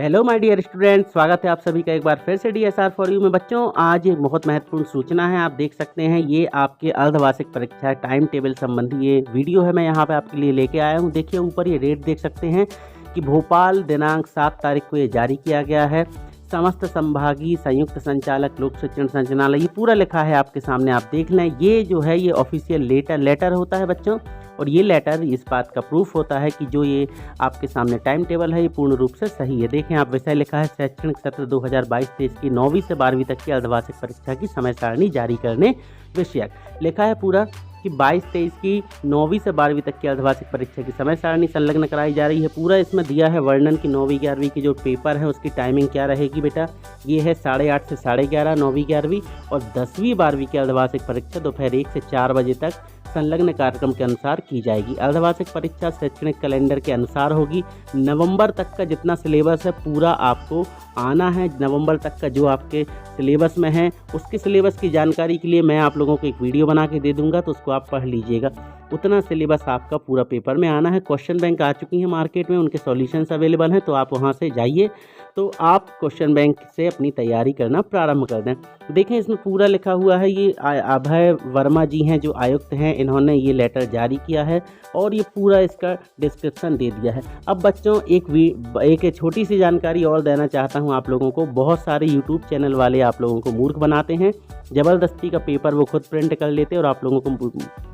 Hello my dear student, स्वागत है आप सभी का एक बार फिर से DSR फॉर यू में। बच्चों, आज एक बहुत महत्वपूर्ण सूचना है। आप देख सकते हैं ये आपके अर्धवार्षिक परीक्षा टाइम टेबल संबंधी ये वीडियो है, मैं यहाँ पे आपके लिए लेके आया हूँ। देखिए ऊपर ये डेट देख सकते हैं कि भोपाल दिनांक 7 तारीख को ये जारी किया गया है। समस्त संभागीय संयुक्त संचालक लोक शिक्षण संचालनालय, ये पूरा लिखा है आपके सामने, आप देख लें। ये जो है ये ऑफिशियल लेटर होता है बच्चों, और ये लेटर इस बात का प्रूफ होता है कि जो ये आपके सामने टाइम टेबल है ये पूर्ण रूप से सही है। देखें आप, विषय लिखा है शैक्षणिक सत्र 2022-23 की 9वीं से 12वीं तक की अर्धवार्षिक परीक्षा की समय सारणी जारी करने विषयक लिखा है पूरा कि 22-23 की 9वीं से 12वीं तक की अर्धवार्षिक परीक्षा की समय सारणी संलग्न कराई जा रही है। पूरा इसमें दिया है वर्णन की 9वीं 11वीं की जो पेपर है उसकी टाइमिंग क्या रहेगी बेटा। ये है 8:30 से 11:30 9वीं 11वीं, और 10वीं 12वीं की अर्धवार्षिक परीक्षा दोपहर 1 से 4 बजे तक संलग्न कार्यक्रम के अनुसार की जाएगी। अर्धवार्षिक परीक्षा शैक्षणिक कैलेंडर के अनुसार होगी। नवंबर तक का जितना सिलेबस है पूरा आपको आना है। नवंबर तक का जो आपके सिलेबस में है उसके सिलेबस की जानकारी के लिए मैं आप लोगों को एक वीडियो बना के दे दूंगा, तो उसको आप पढ़ लीजिएगा। उतना सिलेबस आपका पूरा पेपर में आना है। क्वेश्चन बैंक आ चुकी हैं मार्केट में, उनके सॉल्यूशंस अवेलेबल हैं, तो आप वहां से जाइए तो आप क्वेश्चन बैंक से अपनी तैयारी करना प्रारंभ कर दें। देखें इसमें पूरा लिखा हुआ है, ये अभय वर्मा जी हैं जो आयुक्त हैं, इन्होंने ये लेटर जारी किया है और ये पूरा इसका डिस्क्रिप्शन दे दिया है। अब बच्चों एक छोटी सी जानकारी और देना चाहता हूँ आप लोगों को। बहुत सारे यूट्यूब चैनल वाले आप लोगों को मूर्ख बनाते हैं, ज़बरदस्ती का पेपर वो खुद प्रिंट कर लेते हैं और आप लोगों को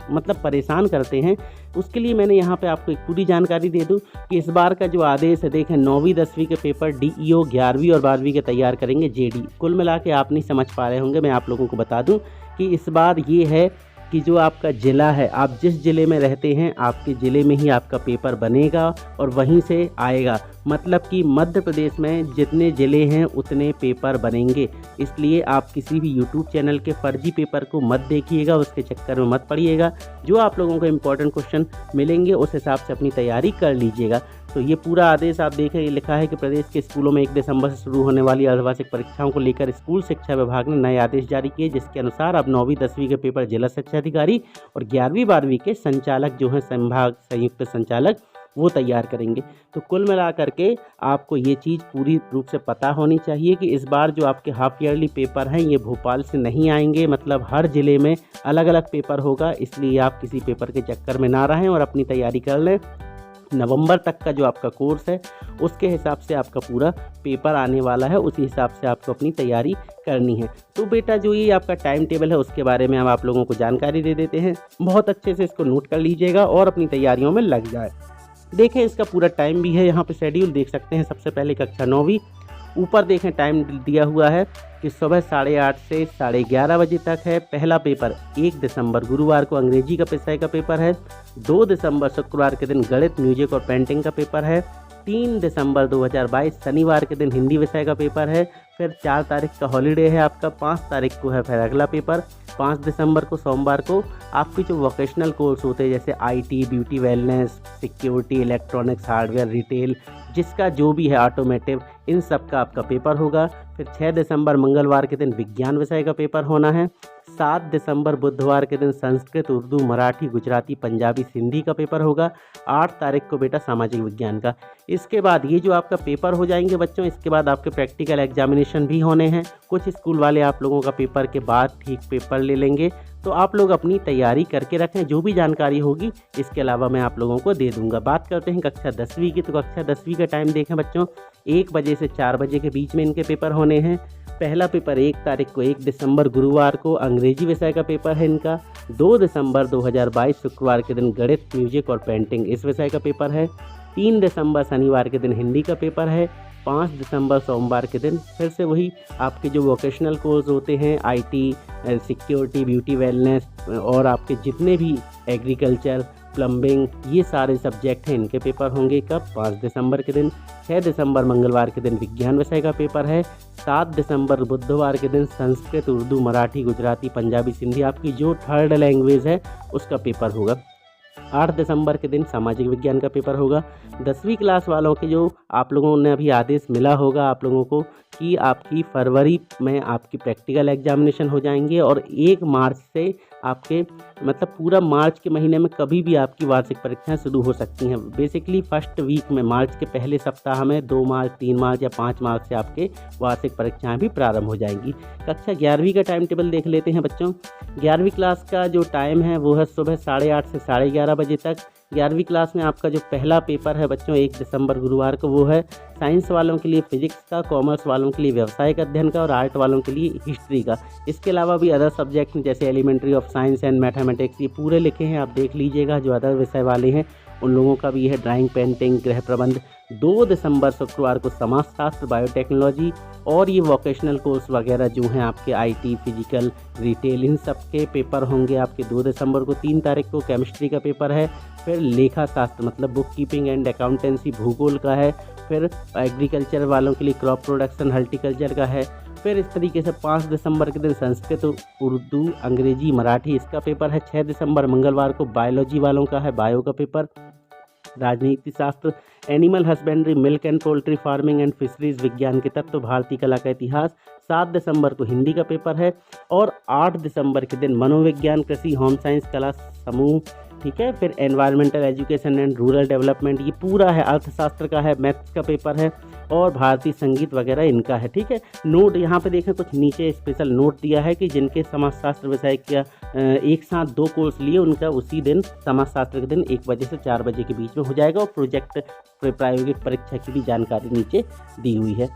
मतलब परेशान करते हैं। उसके लिए मैंने यहाँ पे आपको एक पूरी जानकारी दे दूँ कि इस बार का जो आदेश है, देखें 9वीं 10वीं के पेपर DEO 11वीं और 12वीं के तैयार करेंगे JD। कुल मिला के आप नहीं समझ पा रहे होंगे, मैं आप लोगों को बता दूं कि इस बार ये है कि जो आपका ज़िला है, आप जिस ज़िले में रहते हैं आपके ज़िले में ही आपका पेपर बनेगा और वहीं से आएगा। मतलब कि मध्य प्रदेश में जितने ज़िले हैं उतने पेपर बनेंगे। इसलिए आप किसी भी YouTube चैनल के फर्जी पेपर को मत देखिएगा, उसके चक्कर में मत पड़िएगा। जो आप लोगों को इम्पोर्टेंट क्वेश्चन मिलेंगे उस हिसाब से अपनी तैयारी कर लीजिएगा। तो ये पूरा आदेश आप देखें, ये लिखा है कि प्रदेश के स्कूलों में 1 दिसंबर से शुरू होने वाली अर्धवार्षिक परीक्षाओं को लेकर स्कूल शिक्षा विभाग ने नए आदेश जारी किए, जिसके अनुसार अब 9वीं 10वीं के पेपर जिला शिक्षा अधिकारी और 11वीं 12वीं के संचालक जो हैं संभाग संयुक्त संचालक वो तैयार करेंगे। तो कुल मिला करके आपको ये चीज़ पूरी रूप से पता होनी चाहिए कि इस बार जो आपके हाफ ईयरली पेपर हैं ये भोपाल से नहीं आएंगे, मतलब हर ज़िले में अलग अलग पेपर होगा। इसलिए आप किसी पेपर के चक्कर में ना रहें और अपनी तैयारी कर लें। नवंबर तक का जो आपका कोर्स है उसके हिसाब से आपका पूरा पेपर आने वाला है, उसी हिसाब से आपको अपनी तैयारी करनी है। तो बेटा जो ये आपका टाइम टेबल है उसके बारे में हम आप लोगों को जानकारी दे देते हैं। बहुत अच्छे से इसको नोट कर लीजिएगा और अपनी तैयारियों में लग जाए। देखें इसका पूरा टाइम भी है, यहाँ पे शेड्यूल देख सकते हैं। सबसे पहले कक्षा 9वीं, ऊपर देखें टाइम दिया हुआ है कि सुबह 8:30 से 11:30 बजे तक है। पहला पेपर 1 दिसंबर गुरुवार को अंग्रेजी का विषय का पेपर है। 2 दिसंबर शुक्रवार के दिन गणित, म्यूजिक और पेंटिंग का पेपर है। 3 दिसंबर 2022 शनिवार के दिन हिंदी विषय का पेपर है। फिर 4 तारीख का हॉलीडे है आपका, 5 तारीख को है फिर अगला पेपर। 5 दिसंबर को सोमवार को आपके जो वोकेशनल कोर्स होते हैं जैसे IT, beauty, wellness, security, electronics, hardware, retail, जिसका जो भी है ऑटोमेटिव, इन सब का आपका पेपर होगा। फिर 6 दिसंबर मंगलवार के दिन विज्ञान विषय का पेपर होना है। 7 दिसंबर बुधवार के दिन संस्कृत, उर्दू, मराठी, गुजराती, पंजाबी, सिंधी का पेपर होगा। 8 तारीख को बेटा सामाजिक विज्ञान का। इसके बाद ये जो आपका पेपर हो जाएंगे बच्चों, इसके बाद आपके प्रैक्टिकल एग्जामिनेशन भी होने हैं। कुछ स्कूल वाले आप लोगों का पेपर के बाद ठीक पेपर ले लेंगे, तो आप लोग अपनी तैयारी करके रखें। जो भी जानकारी होगी इसके अलावा मैं आप लोगों को दे दूंगा। बात करते हैं कक्षा 10वीं की, तो कक्षा 10वीं का टाइम देखें बच्चों, 1 बजे से 4 बजे के बीच में इनके पेपर होने हैं। पहला पेपर 1 तारीख को 1 दिसंबर गुरुवार को अंग्रेजी विषय का पेपर है इनका। 2 दिसंबर 2022 शुक्रवार के दिन गणित, म्यूजिक और पेंटिंग इस विषय का पेपर है। 3 दिसंबर शनिवार के दिन हिंदी का पेपर है। 5 दिसंबर सोमवार के दिन फिर से वही आपके जो वोकेशनल कोर्स होते हैं IT, सिक्योरिटी, ब्यूटी, वेलनेस और आपके जितने भी एग्रीकल्चर, प्लम्बिंग, ये सारे सब्जेक्ट हैं, इनके पेपर होंगे कब, 5 दिसंबर के दिन। 6 दिसंबर मंगलवार के दिन विज्ञान विषय का पेपर है। 7 दिसंबर बुधवार के दिन संस्कृत, उर्दू, मराठी, गुजराती, पंजाबी, सिंधी, आपकी जो 3rd लैंग्वेज है उसका पेपर होगा। 8 दिसंबर के दिन सामाजिक विज्ञान का पेपर होगा। 10वीं क्लास वालों के जो आप लोगों ने अभी आदेश मिला होगा आप लोगों को कि आपकी फरवरी में आपकी प्रैक्टिकल एग्जामिनेशन हो जाएंगे और 1 मार्च से आपके मतलब पूरा मार्च के महीने में कभी भी आपकी वार्षिक परीक्षाएं शुरू हो सकती हैं। बेसिकली फर्स्ट वीक में मार्च के पहले सप्ताह में 2 मार्च, 3 मार्च या 5 मार्च से आपके वार्षिक परीक्षाएं भी प्रारंभ हो जाएंगी। कक्षा 11वीं का टाइम टेबल देख लेते हैं बच्चों। 11वीं क्लास का जो टाइम है वो है सुबह 8:30 से 11:30 बजे तक। 11वीं क्लास में आपका जो पहला पेपर है बच्चों 1 दिसंबर गुरुवार को, वो है साइंस वालों के लिए फिजिक्स का, कॉमर्स वालों के लिए व्यवसायिक अध्ययन का और आर्ट वालों के लिए हिस्ट्री का। इसके अलावा भी अदर सब्जेक्ट जैसे elementary of science and mathematics ये पूरे लिखे हैं, आप देख लीजिएगा। जो अदर विषय वाले हैं उन लोगों का भी है ड्राइंग, पेंटिंग, गृह प्रबंध। 2 दिसंबर शुक्रवार को समाजशास्त्र, बायोटेक्नोलॉजी और ये वोकेशनल कोर्स वगैरह जो हैं आपके IT, फिजिकल, रिटेल, इन सब के पेपर होंगे आपके 2 दिसंबर को। 3 तारीख को केमिस्ट्री का पेपर है। फिर लेखा शास्त्र मतलब बुक कीपिंग एंड अकाउंटेंसी, भूगोल का है। फिर एग्रीकल्चर वालों के लिए क्रॉप प्रोडक्शन, हॉर्टिकल्चर का है। फिर इस तरीके से 5 दिसंबर के दिन संस्कृत, उर्दू, अंग्रेजी, मराठी इसका पेपर है। 6 दिसंबर मंगलवार को बायोलॉजी वालों का है बायो का पेपर। राजनीति शास्त्र, animal husbandry, milk and poultry farming and fisheries, विज्ञान के तत्व, भारतीय कला का इतिहास। 7 दिसंबर को हिंदी का पेपर है और 8 दिसंबर के दिन मनोविज्ञान, कृषि, होम साइंस, कला समूह, ठीक है। फिर environmental education and rural development ये पूरा है। अर्थशास्त्र का है, मैथ्स का पेपर है और भारतीय संगीत वगैरह इनका है, ठीक है। नोट यहाँ पे देखें कुछ नीचे स्पेशल नोट दिया है कि जिनके समाजशास्त्र विषय का एक साथ 2 कोर्स लिए उनका उसी दिन समाजशास्त्र के दिन 1 बजे से 4 बजे के बीच में हो जाएगा। और प्रोजेक्ट प्रायोगिक परीक्षा की भी जानकारी नीचे दी हुई है।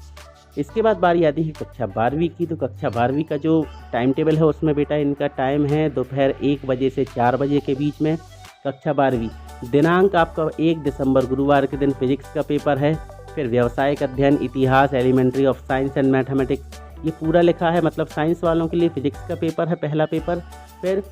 इसके बाद बारी आती है कक्षा 12वीं की। तो कक्षा 12वीं का जो टाइम टेबल है उसमें बेटा इनका टाइम है दोपहर 1 बजे से 4 बजे के बीच में। कक्षा 12वीं दिनांक आपका 1 दिसंबर गुरुवार के दिन फिजिक्स का पेपर है। फिर व्यावसायिक अध्ययन, इतिहास, elementary of science and mathematics ये पूरा लिखा है, मतलब साइंस वालों के लिए फिजिक्स का पेपर है पहला पेपर। फिर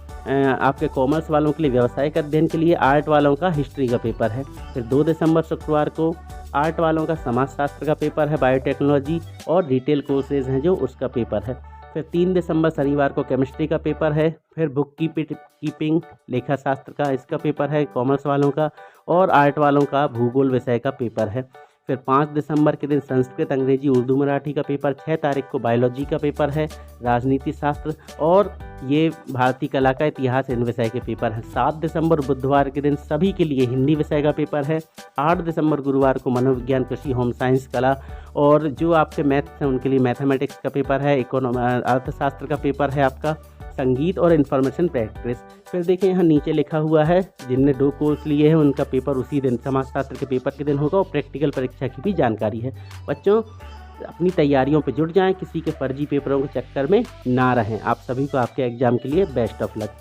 आपके कॉमर्स वालों के लिए व्यावसायिक अध्ययन के लिए, आर्ट वालों का हिस्ट्री का पेपर है। फिर 2 दिसंबर शुक्रवार को आर्ट वालों का समाजशास्त्र का पेपर है, बायोटेक्नोलॉजी और रिटेल कोर्सेज हैं जो उसका पेपर है। फिर 3 दिसंबर शनिवार को केमिस्ट्री का पेपर है। फिर बुक कीपिंग, लेखा शास्त्र का इसका पेपर है कॉमर्स वालों का और आर्ट वालों का भूगोल विषय का पेपर है। फिर 5 दिसंबर के दिन संस्कृत, अंग्रेजी, उर्दू, मराठी का पेपर। 6 तारीख को बायोलॉजी का पेपर है, राजनीति शास्त्र और ये भारतीय कला का इतिहास इन विषय के पेपर हैं। 7 दिसंबर बुधवार के दिन सभी के लिए हिंदी विषय का पेपर है। 8 दिसंबर गुरुवार को मनोविज्ञान, कृषि, होम साइंस, कला और जो आपके मैथ्स हैं उनके लिए मैथमेटिक्स का पेपर है। अर्थशास्त्र का पेपर है आपका, संगीत और इन्फॉर्मेशन प्रैक्टिस। फिर देखें यहाँ नीचे लिखा हुआ है जिनने 2 कोर्स लिए हैं उनका पेपर उसी दिन समाजशास्त्र के पेपर के दिन होगा और प्रैक्टिकल परीक्षा की भी जानकारी है। बच्चों अपनी तैयारियों पे जुट जाएं, किसी के फर्जी पेपरों के चक्कर में ना रहें। आप सभी को आपके एग्ज़ाम के लिए बेस्ट ऑफ लक।